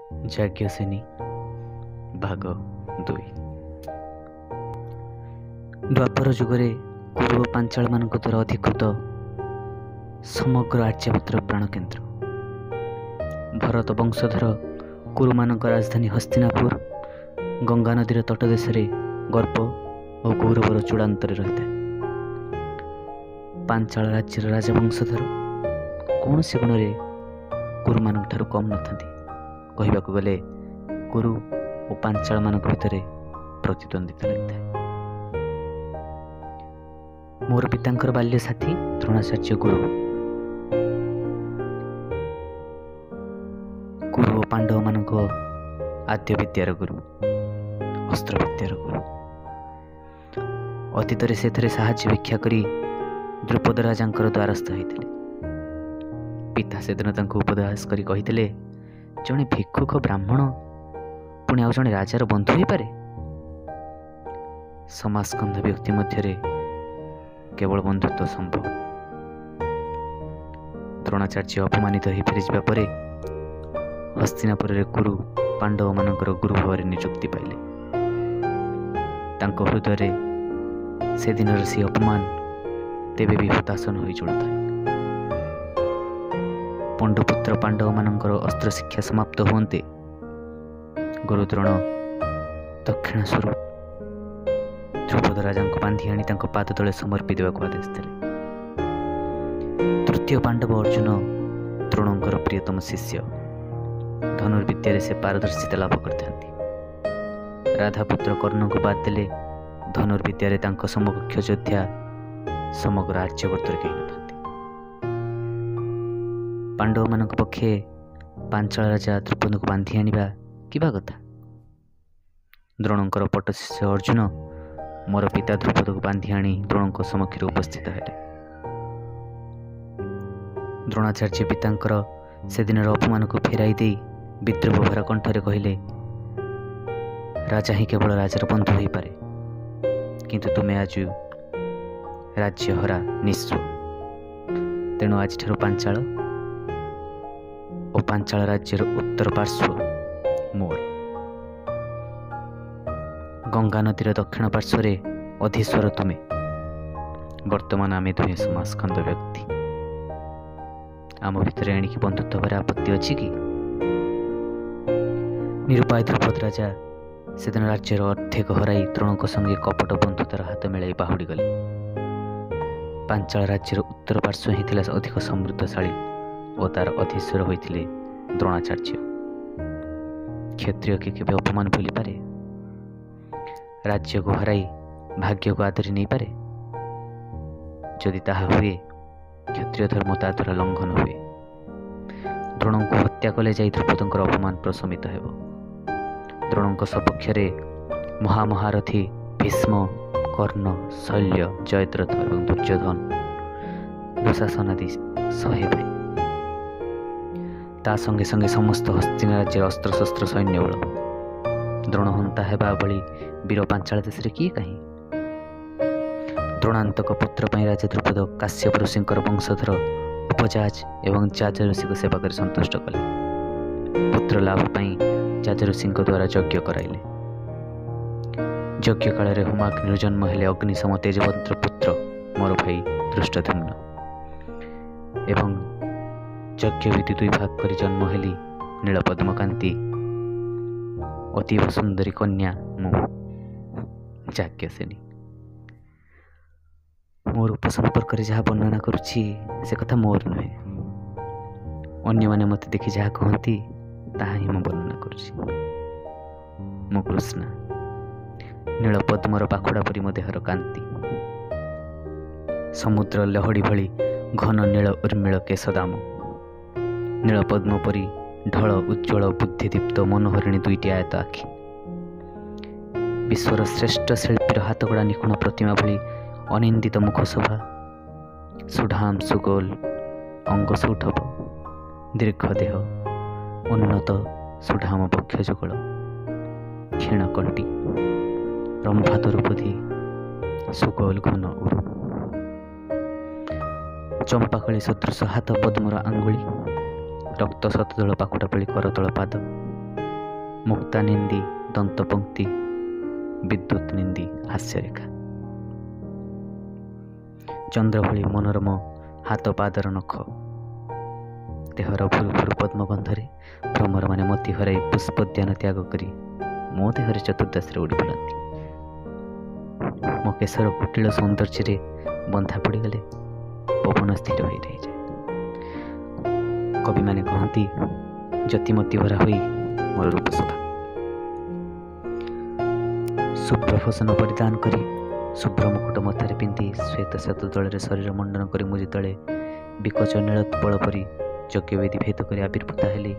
ଯାଜ୍ଞସେନୀ ଭାଗ 2। ଦ୍ୱାପର ଯୁଗରେ କୁରୁ ଓ ପାଞ୍ଚାଳମାନଙ୍କ ଦ୍ୱାରା ଅଧିକୃତ ସମଗ୍ର ଆର୍ଯ୍ୟବତ୍ର ପ୍ରାଣକେନ୍ଦ୍ର ଭରତ ବଂଶଧର କୁରୁମାନଙ୍କ ରାଜଧାନୀ ହସ୍ତିନାପୁର ଗଙ୍ଗା ନଦୀର ତଟଦେଶରେ ଗର୍ବ ଓ ଗୌରବର ଚୂଡ଼ାନ୍ତରେ ରହିଥାଏ। ପାଞ୍ଚାଳ ରାଜ୍ୟର ରାଜବଂଶଧର କୌଣସି ଗୁଣରେ କୁରୁମାନଙ୍କ ଠାରୁ କମ୍ ନଥାନ୍ତି। କହିବାକୁ ଗଲେ କୁରୁ ଓ ପାଞ୍ଚାଳମାନଙ୍କ ଭିତରେ ପ୍ରତିଦ୍ୱନ୍ଦିତା ଲାଗିଥାଏ। ମୋର ପିତାଙ୍କର ବାଲ୍ୟ ସାଥୀ ଦ୍ରୋଣାଚାର୍ଯ୍ୟ ଗୁରୁ ଓ ପାଣ୍ଡବମାନଙ୍କ ଆଦ୍ୟ ବିଦ୍ୟାର ଗୁରୁ, ଅସ୍ତ୍ର ବିଦ୍ୟାର ଗୁରୁ। ଅତୀତରେ ସେ ଥରେ ସାହାଯ୍ୟ ଭିକ୍ଷା କରି ଦ୍ରୁପଦ ରାଜାଙ୍କର ଦ୍ୱାରସ୍ଥ ହୋଇଥିଲେ। ପିତା ସେଦିନ ତାଙ୍କୁ ଉପଦେଶ କରି କହିଥିଲେ, ଜଣେ ଭିକ୍ଷୁକ ବ୍ରାହ୍ମଣ ପୁଣି ଆଉ ଜଣେ ରାଜାର ବନ୍ଧୁ ହୋଇପାରେ? ସମାସ୍କନ୍ଧ ବ୍ୟକ୍ତି ମଧ୍ୟରେ କେବଳ ବନ୍ଧୁତ୍ୱ ସମ୍ଭବ। ଦ୍ରୋଣାଚାର୍ଯ୍ୟ ଅପମାନିତ ହୋଇ ଫେରିଯିବା ପରେ ହସ୍ତିନାପୁରରେ କୁରୁ ପାଣ୍ଡବମାନଙ୍କର ଗୁରୁ ଭାବରେ ନିଯୁକ୍ତି ପାଇଲେ। ତାଙ୍କ ହୃଦୟରେ ସେଦିନର ସେ ଅପମାନ ତେବେ ବି ହୁତାସନ ହୋଇ ଚଳୁଥାଏ। ପଣ୍ଡୁପୁତ୍ର ପାଣ୍ଡବମାନଙ୍କର ଅସ୍ତ୍ର ଶିକ୍ଷା ସମାପ୍ତ ହୁଅନ୍ତେ ଗୁରୁ ଦ୍ରୋଣ ଦକ୍ଷିଣ ସ୍ୱରୂପ ଦ୍ରୁପଦ ରାଜାଙ୍କୁ ବାନ୍ଧି ଆଣି ତାଙ୍କ ପାଦ ତଳେ ସମର୍ପି ଦେବାକୁ ଆଦେଶ ଦେଲେ। ତୃତୀୟ ପାଣ୍ଡବ ଅର୍ଜୁନ ଦ୍ରୋଣଙ୍କର ପ୍ରିୟତମ ଶିଷ୍ୟ। ଧନୁର୍ବିଦ୍ୟାରେ ସେ ପାରଦର୍ଶିତା ଲାଭ କରିଥାନ୍ତି। ରାଧାପୁତ୍ର କର୍ଣ୍ଣଙ୍କୁ ବାଦ ଦେଲେ ଧନୁର୍ବିଦ୍ୟାରେ ତାଙ୍କ ସମକକ୍ଷ ଯୋଦ୍ଧା ସମଗ୍ର ଆର୍ଯ୍ୟବର୍ତ୍ତରେ କେହି ନଥାନ୍ତି। ପାଣ୍ଡବମାନଙ୍କ ପକ୍ଷେ ପାଞ୍ଚାଳ ରାଜା ଦ୍ରୁପଦଙ୍କୁ ବାନ୍ଧି ଆଣିବା କିବା କଥା? ଦ୍ରୋଣଙ୍କର ପଟ୍ଟଶିଷ୍ୟ ଅର୍ଜୁନ ମୋର ପିତା ଦ୍ରୁପଦକୁ ବାନ୍ଧି ଆଣି ଦ୍ରୋଣଙ୍କ ସମକ୍ଷରେ ଉପସ୍ଥିତ ହେଲେ। ଦ୍ରୋଣାଚାର୍ଯ୍ୟ ପିତାଙ୍କର ସେଦିନର ଅପମାନକୁ ଫେରାଇ ଦେଇ ବିଦ୍ରୂପ ଭରା କଣ୍ଠରେ କହିଲେ, ରାଜା ହିଁ କେବଳ ରାଜାର ବନ୍ଧୁ ହୋଇପାରେ, କିନ୍ତୁ ତୁମେ ଆଜି ରାଜ୍ୟହରା ନିଃସ୍ୱ। ତେଣୁ ଆଜିଠାରୁ ପାଞ୍ଚାଳ ଓ ପାଞ୍ଚାଳ ରାଜ୍ୟର ଉତ୍ତର ପାର୍ଶ୍ୱ ମୋର, ଗଙ୍ଗା ନଦୀର ଦକ୍ଷିଣ ପାର୍ଶ୍ୱରେ ଅଧୀଶ୍ୱର ତୁମେ। ବର୍ତ୍ତମାନ ଆମେ ଦୁହେଁ ସମାସ୍କନ୍ଧ ବ୍ୟକ୍ତି। ଆମ ଭିତରେ ଏଣିକି ବନ୍ଧୁତ୍ୱ ହେବାର ଆପତ୍ତି ଅଛି କି? ନିରୁପାୟ ଦ୍ରୁପଦ ରାଜା ସେଦିନ ରାଜ୍ୟର ଅର୍ଦ୍ଧେକ ହରାଇ ଦ୍ରୋଣଙ୍କ ସଙ୍ଗେ କପଟ ବନ୍ଧୁତାର ହାତ ମିଳାଇ ବାହୁଡ଼ି ଗଲେ। ପାଞ୍ଚାଳ ରାଜ୍ୟର ଉତ୍ତର ପାର୍ଶ୍ୱ ହିଁ ଥିଲା ଅଧିକ ସମୃଦ୍ଧଶାଳୀ ଓ ତାର ଅଧୀଶ୍ୱର ହୋଇଥିଲେ ଦ୍ରୋଣାଚାର୍ଯ୍ୟ। କ୍ଷତ୍ରିୟ କି କେବେ ଅପମାନ ଭୁଲିପାରେ? ରାଜ୍ୟକୁ ହରାଇ ଭାଗ୍ୟକୁ ଆଦରି ନେଇପାରେ? ଯଦି ତାହା ହୁଏ, କ୍ଷତ୍ରିୟ ଧର୍ମ ତା ଦ୍ୱାରା ଲଙ୍ଘନ ହୁଏ। ଦ୍ରୋଣଙ୍କୁ ହତ୍ୟା କଲେ ଯାଇ ଦ୍ରୁପଦଙ୍କର ଅପମାନ ପ୍ରଶମିତ ହେବ। ଦ୍ରୋଣଙ୍କ ସପକ୍ଷରେ ମହାମହାରଥୀ ଭୀଷ୍ମ, କର୍ଣ୍ଣ, ଶଲ୍ୟ, ଜୟଦ୍ରଥ ଏବଂ ଦୁର୍ଯ୍ୟୋଧନ, ଦୁଶାସନ ଆଦି 100 ଭାଇ, ତା ସଙ୍ଗେ ସଙ୍ଗେ ସମସ୍ତ ହସ୍ତିନା ରାଜ୍ୟର ଅସ୍ତ୍ରଶସ୍ତ୍ର ସୈନ୍ୟବଳ। ଦ୍ରୋଣହନ୍ତା ହେବା ଭଳି ବୀର ପାଞ୍ଚାଳ ଦେଶରେ କିଏ କାହିଁ? ଦ୍ରୋଣାନ୍ତକ ପୁତ୍ର ପାଇଁ ରାଜା ଦ୍ରୁପଦ କାଶ୍ୟପ ଋଷିଙ୍କର ବଂଶଧର ଉପଜାଜ ଏବଂ ଜାଜ ଋଷିକୁ ସେବା କରି ସନ୍ତୁଷ୍ଟ କଲେ। ପୁତ୍ର ଲାଭ ପାଇଁ ଜାଜ ଋଷିଙ୍କ ଦ୍ୱାରା ଯଜ୍ଞ କରାଇଲେ। ଯଜ୍ଞ କାଳରେ ହୋମାଗ୍ନିରୁ ଜନ୍ମ ହେଲେ ଅଗ୍ନିସମ ତେଜବନ୍ତ ପୁତ୍ର ମୋର ଭାଇ ଧୃଷ୍ଟଦ୍ୟୁମ୍ନ, ଏବଂ ଯଜ୍ଞବିଧି 2 ଭାଗ କରି ଜନ୍ମ ହେଲି ନୀଳପଦ୍ମକାନ୍ତି ଅତୀବ ସୁନ୍ଦରୀ କନ୍ୟା ମୁଁ ଯାଜ୍ଞସେନୀ। ମୋ ରୂପ ସମ୍ପର୍କରେ ଯାହା ବର୍ଣ୍ଣନା କରୁଛି ସେ କଥା ମୋର ନୁହେଁ। ଅନ୍ୟମାନେ ମୋତେ ଦେଖି ଯାହା କହନ୍ତି ତାହା ହିଁ ମୁଁ ବର୍ଣ୍ଣନା କରୁଛି। ମୁଁ କୃଷ୍ଣା, ନୀଳପଦ୍ମର ପାଖୁଡ଼ା ପରି ମୋ ଦେହର କାନ୍ତି, ସମୁଦ୍ର ଲହଡ଼ି ଭଳି ଘନ ନୀଳ ଉର୍ମିଳ କେଶଦାମ, ନୀଳପଦ୍ମ ପରି ଢଳ ଉଜ୍ଜ୍ୱଳ ବୁଦ୍ଧିଦୀପ୍ତ ମନୋହରିଣୀ 2ଟି ଆୟତ ଆଖି, ବିଶ୍ୱର ଶ୍ରେଷ୍ଠ ଶିଳ୍ପୀର ହାତଗଢ଼ା ନିଖୁଣ ପ୍ରତିମା ଭଳି ଅନିନ୍ଦିତ ମୁଖଶୋଭା, ସୁଢାମ ସୁଗୋଲ ଅଙ୍ଗ ସୌଠବ, ଦୀର୍ଘ ଦେହ, ଉନ୍ନତ ସୁଢାମ ବକ୍ଷ ଯୁଗଳ, କ୍ଷୀଣ କଣ୍ଟି, ରମ୍ଭାତରୁପଧି ସୁଗୋଲ ଘନ ଉରୁ, ଚମ୍ପାକଳି ସଦୃଶ ହାତ ପଦ୍ମର ଆଙ୍ଗୁଳି, ରକ୍ତ ଶତଦଳ ପାଖୁଡ଼ା ଭଳି କରତଳ ପାଦ, ମୁକ୍ତା ନିନ୍ଦି ଦନ୍ତପଙ୍କ୍ତି ବିଦ୍ୟୁତ୍ ନିନ୍ଦି ହାସ୍ୟରେଖା। ଚନ୍ଦ୍ର ଭଳି ମନୋରମ ହାତ ପାଦର ନଖ, ଦେହର ଭୁରୁ ଭୁରୁ ପଦ୍ମଗନ୍ଧରେ ଭ୍ରମରମାନେ ମୋତି ହରାଇ ପୁଷ୍ପୋଦ୍ୟାନ ତ୍ୟାଗ କରି ମୋ ଦେହରେ ଚତୁର୍ଦ୍ଦାଶରେ ଉଡ଼ି ବୁଲନ୍ତି। ମୋ କେଶର କୁଟିଳ ସୌନ୍ଦର୍ଯ୍ୟରେ ବନ୍ଧା ପଡ଼ିଗଲେ ପବନ ସ୍ଥିର ହୋଇ ରହିଯାଏ। କବିମାନେ କହନ୍ତି ଜ୍ୟୋତିମତୀ ଭରା ହୋଇ ମୋର ରୂପଶୋଭା। ଶୁଭ୍ର ଭୂଷଣ ପରିଧାନ କରି ଶୁଭ୍ର ମୁକୁଟ ମଥାରେ ପିନ୍ଧି ଶ୍ଵେତ ଶ୍ଵେତ ଦଳରେ ଶରୀର ମଣ୍ଡନ କରି ମୁଁ ଯେତେବେଳେ ବିକଚ ନୀଳୋତ୍ପଳ ପରି ଯଜ୍ଞବେଦୀ ଭେଦ କରି ଆବିର୍ଭୂତା ହେଲି,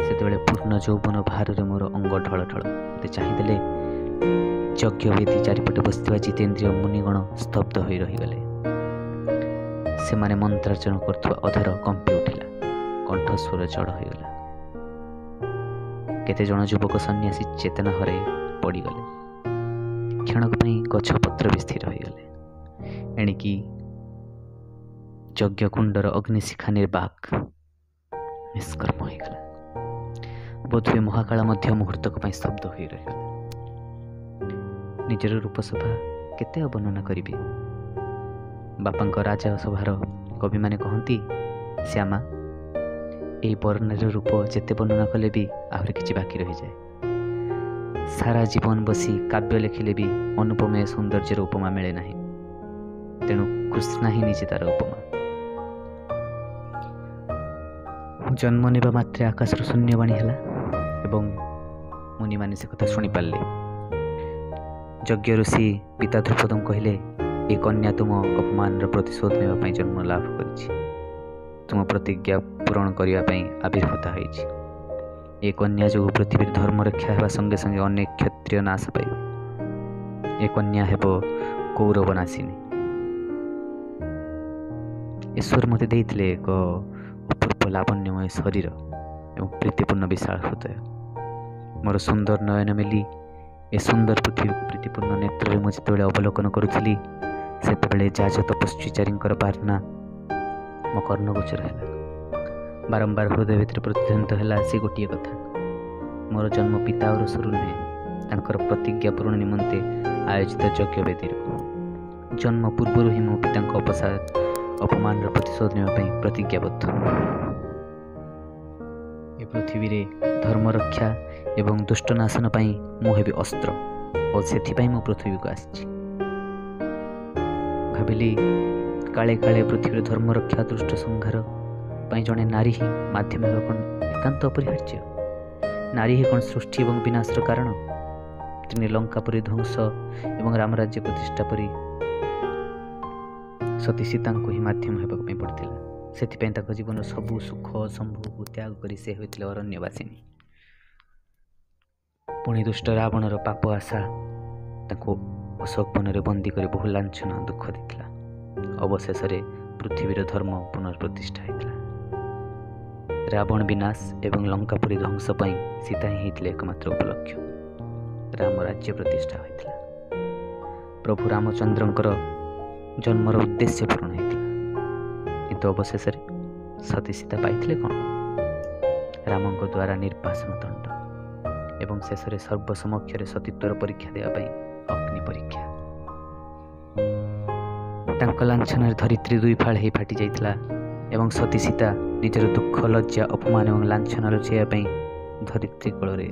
ସେତେବେଳେ ପୂର୍ଣ୍ଣ ଯୌବନ ଭାରରେ ମୋର ଅଙ୍ଗ ଢଳ ଢଳ। ମୋତେ ଚାହିଁଦେଲେ ଯଜ୍ଞବେଦୀ ଚାରିପଟେ ବସିଥିବା ଜିତେନ୍ଦ୍ରିୟ ମୁନିଗଣ ସ୍ତବ୍ଧ ହୋଇ ରହିଗଲେ। ସେମାନେ ମନ୍ତ୍ରାର୍ଚ୍ଚନା କରୁଥିବା ଅଧର କମ୍ପି ଉଠିଲା, କଣ୍ଠସ୍ୱର ଜଡ଼ ହୋଇଗଲା। କେତେଜଣ ଯୁବକ ସନ୍ନ୍ୟାସୀ ଚେତନା ହରାଇ ପଡ଼ିଗଲେ। କ୍ଷଣକ ପାଇଁ ଗଛପତ୍ର ବି ସ୍ଥିର ହୋଇଗଲେ। ଏଣିକି ଯଜ୍ଞକୁଣ୍ଡର ଅଗ୍ନିଶିଖା ନିର୍ବାକ ନିଷ୍କର୍ମ ହୋଇଗଲା। ବୋଧହୁଏ ମହାକାଳ ମଧ୍ୟ ମୁହୂର୍ତ୍ତକ ପାଇଁ ସ୍ତବ୍ଧ ହୋଇ ରହିଗଲା। ନିଜର ରୂପଶୋଭା କେତେ ବର୍ଣ୍ଣନା କରିବି? ବାପାଙ୍କ ରାଜସଭାର କବିମାନେ କହନ୍ତି, ଶ୍ୟାମା, ଏହି ବର୍ଣ୍ଣନାର ରୂପ ଯେତେ ବର୍ଣ୍ଣନା କଲେ ବି ଆହୁରି କିଛି ବାକି ରହିଯାଏ। ସାରା ଜୀବନ ବସି କାବ୍ୟ ଲେଖିଲେ ବି ଅନୁପମେୟ ସୌନ୍ଦର୍ଯ୍ୟର ଉପମା ମିଳେ ନାହିଁ। ତେଣୁ କୃଷ୍ଣା ହିଁ ନିଜେ ତାର ଉପମା। ଜନ୍ମ ନେବା ମାତ୍ରେ ଆକାଶରୁ ଶୂନ୍ୟବାଣୀ ହେଲା ଏବଂ ମୁନିମାନେ ସେ କଥା ଶୁଣିପାରିଲେ। ଯଜ୍ଞ ଋଷି ପିତା ଧ୍ରୁପଦଙ୍କୁ କହିଲେ, ଏ କନ୍ୟା ତୁମ ଅପମାନର ପ୍ରତିଶୋଧ ନେବା ପାଇଁ ଜନ୍ମ ଲାଭ କରିଛି। ତୁମ ପ୍ରତିଜ୍ଞା ପୂରଣ କରିବା ପାଇଁ ଆବିର୍ଭୂତା ହୋଇଛି। ଏ କନ୍ୟା ଯୋଗୁଁ ପୃଥିବୀରେ ଧର୍ମ ରକ୍ଷା ହେବା ସଙ୍ଗେ ସଙ୍ଗେ ଅନେକ କ୍ଷତ୍ରିୟ ନାଶ ପାଇବେ। ଏ କନ୍ୟା ହେବ କୌରବ ନାଶିନୀ। ଈଶ୍ୱର ମୋତେ ଦେଇଥିଲେ ଏକ ଅପୂର୍ବ ଲାବଣ୍ୟମୟ ଶରୀର ଏବଂ ପ୍ରୀତିପୂର୍ଣ୍ଣ ବିଶାଳ ହୃଦୟ। ମୋର ସୁନ୍ଦର ନୟନ ମେଲି ଏ ସୁନ୍ଦର ପୃଥିବୀକୁ ପ୍ରୀତିପୂର୍ଣ୍ଣ ନେତ୍ରରେ ମୁଁ ଯେତେବେଳେ ଅବଲୋକନ କରୁଥିଲି, ସେତେବେଳେ ଯାଜ ତପସ୍ୱୀଚାରୀଙ୍କର ବାର୍ଣ୍ଣା ମୋ କର୍ଣ୍ଣଗୋଚର ହେଲା। ବାରମ୍ବାର ହୃଦୟ ଭିତରେ ପ୍ରତିଧ୍ୱନିତ ହେଲା ସେ ଗୋଟିଏ କଥା, ମୋର ଜନ୍ମ ପିତା ଓ ରୋଷରୁ ନୁହେଁ, ତାଙ୍କର ପ୍ରତିଜ୍ଞା ପୂରଣ ନିମନ୍ତେ ଆୟୋଜିତ ଯଜ୍ଞବେଦୀରୁ। ଜନ୍ମ ପୂର୍ବରୁ ହିଁ ମୋ ପିତାଙ୍କ ଅପମାନର ପ୍ରତିଶୋଧ ନେବା ପାଇଁ ପ୍ରତିଜ୍ଞାବଦ୍ଧ। ଏ ପୃଥିବୀରେ ଧର୍ମ ରକ୍ଷା ଏବଂ ଦୁଷ୍ଟନାଶନ ପାଇଁ ମୁଁ ହେବି ଅସ୍ତ୍ର ଓ ସେଥିପାଇଁ ମୁଁ ପୃଥିବୀକୁ ଆସିଛି। ଭାବିଲି କାଳେ କାଳେ ପୃଥିବୀର ଧର୍ମ ରକ୍ଷା ଦୁଷ୍ଟ ସଂହାର ପାଇଁ ଜଣେ ନାରୀ ହିଁ ମାଧ୍ୟମ ହେବା କ'ଣ ଏକାନ୍ତ ଅପରିହାର୍ଯ୍ୟ? ନାରୀ ହିଁ କ'ଣ ସୃଷ୍ଟି ଏବଂ ବିନାଶର କାରଣ? ତିନି ଲଙ୍କା ପରି ଧ୍ୱଂସ ଏବଂ ରାମରାଜ୍ୟ ପ୍ରତିଷ୍ଠା ପରି ସତୀ ସୀତାଙ୍କୁ ହିଁ ମାଧ୍ୟମ ହେବାକୁ ପାଇଁ ପଡ଼ିଥିଲା। ସେଥିପାଇଁ ତାଙ୍କ ଜୀବନର ସବୁ ସୁଖ ସମ୍ଭୋଗକୁ ତ୍ୟାଗ କରି ସେ ହୋଇଥିଲେ ଅରଣ୍ୟବାସିନୀ। ପୁଣି ଦୁଷ୍ଟ ରାବଣର ପାପ ଆଶା ତାଙ୍କୁ ଅଶୋକ ବନରେ ବନ୍ଦୀ କରି ବହୁ ଲାଞ୍ଛନା ଦୁଃଖ ଦେଇଥିଲା। ଅବଶେଷରେ ପୃଥିବୀର ଧର୍ମ ପୁନଃପ୍ରତିଷ୍ଠା ହୋଇଥିଲା। ରାବଣ ବିନାଶ ଏବଂ ଲଙ୍କାପୁରୀ ଧ୍ୱଂସ ପାଇଁ ସୀତା ହିଁ ହେଇଥିଲେ ଏକମାତ୍ର ଉପଲକ୍ଷ୍ୟ। ରାମ ରାଜ୍ୟ ପ୍ରତିଷ୍ଠା ହୋଇଥିଲା। ପ୍ରଭୁ ରାମଚନ୍ଦ୍ରଙ୍କର ଜନ୍ମର ଉଦ୍ଦେଶ୍ୟ ପୂରଣ ହୋଇଥିଲା। କିନ୍ତୁ ଅବଶେଷରେ ସତୀ ସୀତା ପାଇଥିଲେ କ'ଣ? ରାମଙ୍କ ଦ୍ୱାରା ନିର୍ବାସନ ଦଣ୍ଡ ଏବଂ ଶେଷରେ ସର୍ବସମକ୍ଷରେ ସତୀତ୍ୱର ପରୀକ୍ଷା ଦେବା ପାଇଁ ଅଗ୍ନି ପରୀକ୍ଷା। ତାଙ୍କ ଲାଞ୍ଛନାରେ ଧରିତ୍ରୀ ଦୁଇ ଫାଳ ହୋଇ ଫାଟି ଯାଇଥିଲା ଏବଂ ସତୀ ସୀତା ନିଜର ଦୁଃଖ ଲଜ୍ଜା ଅପମାନ ଏବଂ ଲାଞ୍ଛନା ଲୁଚାଇବା ପାଇଁ ଧରିତ୍ରୀ କୋଳରେ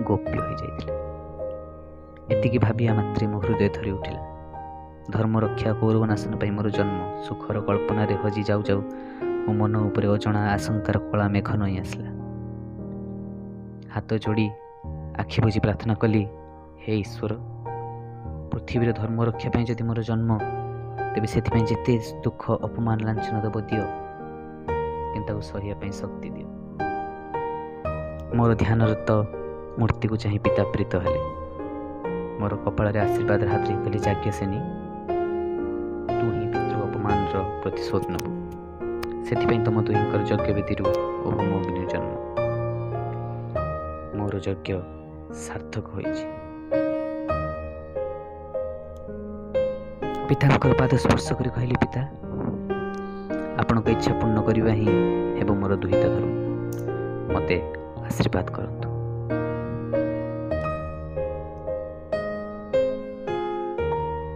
ଗୋପ୍ୟ ହୋଇଯାଇଥିଲେ। ଏତିକି ଭାବିବା ମାତ୍ରେ ମୋ ହୃଦୟ ଥରି ଉଠିଲା। ଧର୍ମ ରକ୍ଷା କୌରବ ନାଶନ ପାଇଁ ମୋର ଜନ୍ମ ସୁଖର କଳ୍ପନାରେ ହଜି ଯାଉ ଯାଉ ମୋ ମନ ଉପରେ ଅଜଣା ଆଶଙ୍କାର କଳା ମେଘ ନଇଁ ଆସିଲା। ହାତ ଯୋଡ଼ି ଆଖି ବୁଜି ପ୍ରାର୍ଥନା କଲି, ହେ ଈଶ୍ୱର, ପୃଥିବୀର ଧର୍ମ ରକ୍ଷା ପାଇଁ ଯଦି ମୋର ଜନ୍ମ, ତେବେ ସେଥିପାଇଁ ଯେତେ ଦୁଃଖ ଅପମାନ ଲାଞ୍ଛନା ଦେବ ଦିଅ, କିନ୍ତୁ ତାକୁ ସହିବା ପାଇଁ ଶକ୍ତି ଦିଅ। ମୋର ଧ୍ୟାନରତ ମୂର୍ତ୍ତିକୁ ଚାହିଁ ପିତା ପ୍ରୀତ ହେଲେ। ମୋର କପାଳରେ ଆଶୀର୍ବାଦର ହାତ ଦେଇ କହିଲେ, ଯାଜ୍ଞସେନୀ, ତୁ ହିଁ ପିତୃ ଅପମାନର ପ୍ରତିଶୋଧ ନେବୁ। ସେଥିପାଇଁ ତମ ଦୁହିଁଙ୍କର ଯଜ୍ଞବେଦୀରୁ ଓ ହୋମ ଅଗ୍ନିର ଜନ୍ମ। ମୋର ଯଜ୍ଞ ସାର୍ଥକ ହୋଇଛି। ପିତାଙ୍କର ପାଦ ସ୍ପର୍ଶ କରି କହିଲି, ପିତା, ଆପଣଙ୍କ ଇଚ୍ଛା ପୂର୍ଣ୍ଣ କରିବା ହିଁ ହେବ ମୋର ଦୁହିତା ଧର୍ମ। ମୋତେ ଆଶୀର୍ବାଦ କରନ୍ତୁ।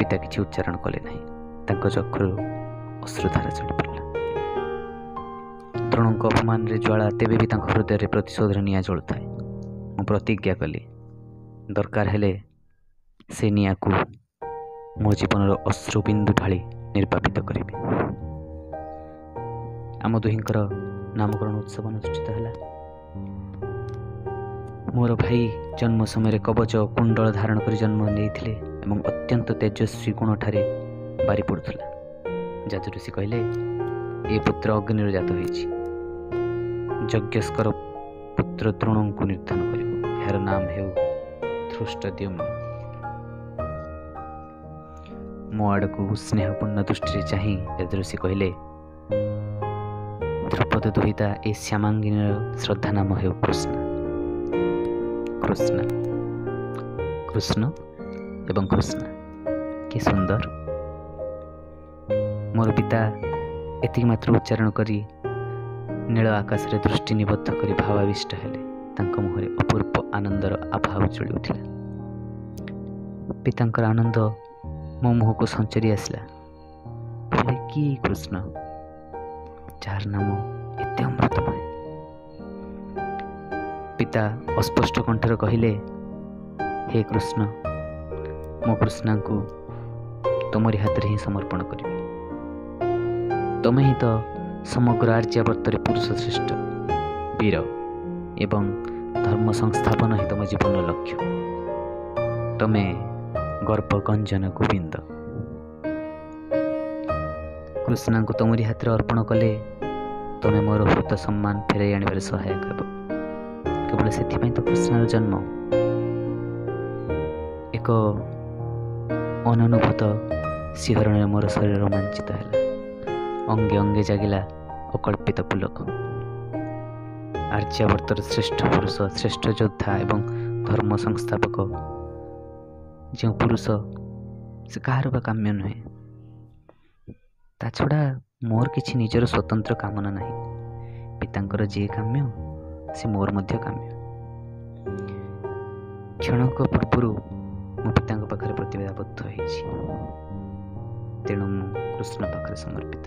ପିତା କିଛି ଉଚ୍ଚାରଣ କଲେ ନାହିଁ। ତାଙ୍କ ଚକ୍ଷୁରୁ ଅଶ୍ରୁଧାରା ଝଡ଼ି ପଡ଼ିଲା। ଦ୍ରୋଣଙ୍କ ଅପମାନରେ ଜ୍ୱାଳା ତେବେ ବି ତାଙ୍କ ହୃଦୟରେ ପ୍ରତିଶୋଧର ନିଆଁ ଜଳୁଥାଏ। ମୁଁ ପ୍ରତିଜ୍ଞା କଲି, ଦରକାର ହେଲେ ସେ ନିଆଁକୁ ମୋ ଜୀବନର ଅଶ୍ରୁ ବିନ୍ଦୁ ଢାଳି ନିର୍ବାପିତ କରିବି। ଆମ ଦୁହିଁଙ୍କର ନାମକରଣ ଉତ୍ସବ ଅନୁଷ୍ଠିତ ହେଲା। ମୋର ଭାଇ ଜନ୍ମ ସମୟରେ କବଚ ଓ କୁଣ୍ଡଳ ଧାରଣ କରି ଜନ୍ମ ନେଇଥିଲେ ଏବଂ ଅତ୍ୟନ୍ତ ତେଜସ୍ୱୀ ଗୁଣଠାରେ ବାରି ପଡ଼ୁଥିଲା। ଯାଜୁ ଋଷି କହିଲେ, ଏ ପୁତ୍ର ଅଗ୍ନିରୁ ଜାତ ହୋଇଛି। ଯଜ୍ଞସ୍କର ପୁତ୍ର ଦ୍ରୋଣଙ୍କୁ ନିର୍ଦ୍ଧନ କରିବ। ଏହାର ନାମ ହେଉ ଧୃଷ୍ଟଦ୍ୟୁମ୍ନ। ମୋ ଆଡ଼କୁ ସ୍ନେହପୂର୍ଣ୍ଣ ଦୃଷ୍ଟିରେ ଚାହିଁ ଯାଜୁ ଋଷି କହିଲେ, ଦ୍ରୌପଦ ଦୁହିତା ଏ ଶ୍ୟାମାଙ୍ଗିନୀର ଶ୍ରଦ୍ଧା ନାମ ହେଉ କୃଷ୍ଣ। କୃଷ୍ଣ କୃଷ୍ଣ ଏବଂ କୃଷ୍ଣ, କି ସୁନ୍ଦର। ମୋର ପିତା ଏତିକି ମାତ୍ର ଉଚ୍ଚାରଣ କରି ନୀଳ ଆକାଶରେ ଦୃଷ୍ଟି ନିବଦ୍ଧ କରି ଭାବାବିଷ୍ଟ ହେଲେ। ତାଙ୍କ ମୁହଁରେ ଅପୂର୍ବ ଆନନ୍ଦର ଆଭା ଉଜ୍ଜଳି ଉଠିଲା। ପିତାଙ୍କର ଆନନ୍ଦ ମୋ ମୁହଁକୁ ସଞ୍ଚରି ଆସିଲା। କହିଲେ, କି କୃଷ୍ଣ, ଯାହାର ନାମ ଏତେ ଅମୃତମୟ। ପିତା ଅସ୍ପଷ୍ଟ କଣ୍ଠରେ କହିଲେ, ହେ କୃଷ୍ଣ, ମୋ କୃଷ୍ଣାଙ୍କୁ ତମରି ହାତରେ ହିଁ ସମର୍ପଣ କରିବି। ତମେ ହିଁ ତ ସମଗ୍ର ଆର୍ଯ୍ୟାବର୍ତ୍ତରେ ପୁରୁଷ ଶ୍ରେଷ୍ଠ, ବୀର ଏବଂ ଧର୍ମ ସଂସ୍ଥାପନ ହିଁ ତମ ଜୀବନର ଲକ୍ଷ୍ୟ। ତମେ ଗର୍ଭଗଞ୍ଜନ ଗୋବିନ୍ଦ। କୃଷ୍ଣାଙ୍କୁ ତମରି ହାତରେ ଅର୍ପଣ କଲେ ତମେ ମୋର ହୃତ ସମ୍ମାନ ଫେରାଇ ଆଣିବାରେ ସହାୟକ ହେବ। କେବଳ ସେଥିପାଇଁ ତ କୃଷ୍ଣର ଜନ୍ମ। ଏକ ଅନନୁଭୂତ ଶିହରଣରେ ମୋର ଶରୀର ରୋମାଞ୍ଚିତ ହେଲା। ଅଙ୍ଗେ ଅଙ୍ଗେ ଜାଗିଲା ଅକଳ୍ପିତ ପୁଲକ। ଆର୍ଯ୍ୟାବର୍ତ୍ତର ଶ୍ରେଷ୍ଠ ପୁରୁଷ, ଶ୍ରେଷ୍ଠ ଯୋଦ୍ଧା ଏବଂ ଧର୍ମ ସଂସ୍ଥାପକ ଯେଉଁ ପୁରୁଷ, ସେ କାହାର ବା କାମ୍ୟ ନୁହେଁ। ତା ଛଡ଼ା ମୋର କିଛି ନିଜର ସ୍ୱତନ୍ତ୍ର କାମନା ନାହିଁ। ପିତାଙ୍କର ଯିଏ କାମ୍ୟ, ସେ ମୋର ମଧ୍ୟ କାମ୍ୟ। କ୍ଷଣକ ପୂର୍ବରୁ ମୁଁ ପିତାଙ୍କ ପାଖରେ ପ୍ରତିଜ୍ଞାବଦ୍ଧ ହୋଇଛି, ତେଣୁ ମୁଁ କୃଷ୍ଣ ପାଖରେ ସମର୍ପିତ।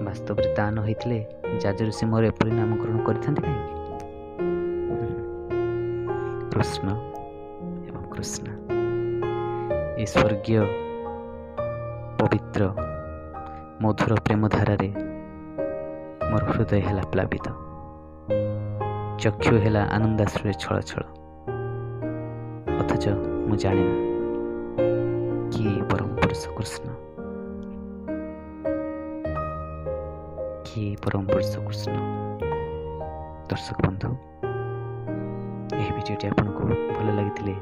ବାସ୍ତବରେ ତା ନ ହେଇଥିଲେ ଯାଜୁ ଋଷି ମୋର ଏପରି ନାମକରଣ କରିଥାନ୍ତି କାହିଁକି? କୃଷ୍ଣ ଏବଂ କୃଷ୍ଣ, ଏ ସ୍ୱର୍ଗୀୟ ପବିତ୍ର ମଧୁର ପ୍ରେମଧାରାରେ ମୋର ହୃଦୟ ହେଲା ପ୍ଲାବିତ, ଚକ୍ଷୁ ହେଲା ଆନନ୍ଦାଶ୍ରୁରେ ଛଳ ଛଳ। ଅଥଚ ମୁଁ ଜାଣେ ନା କିଏ ପରମ ପୁରୁଷ କୃଷ୍ଣ, କିଏ ପରମ ପୁରୁଷ କୃଷ୍ଣ। ଦର୍ଶକ ବନ୍ଧୁ, ଏହି ଭିଡ଼ିଓଟି ଆପଣଙ୍କୁ ଭଲ ଲାଗିଥିଲେ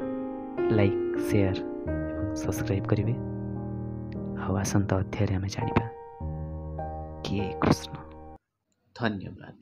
ଲାଇକ୍, ସେୟାର ଏବଂ ସବସ୍କ୍ରାଇବ୍ କରିବେ। ଆଉ ଆସନ୍ତା ଅଧ୍ୟାୟରେ ଆମେ ଜାଣିବା କିଏ କୃଷ୍ଣ। ଧନ୍ୟବାଦ।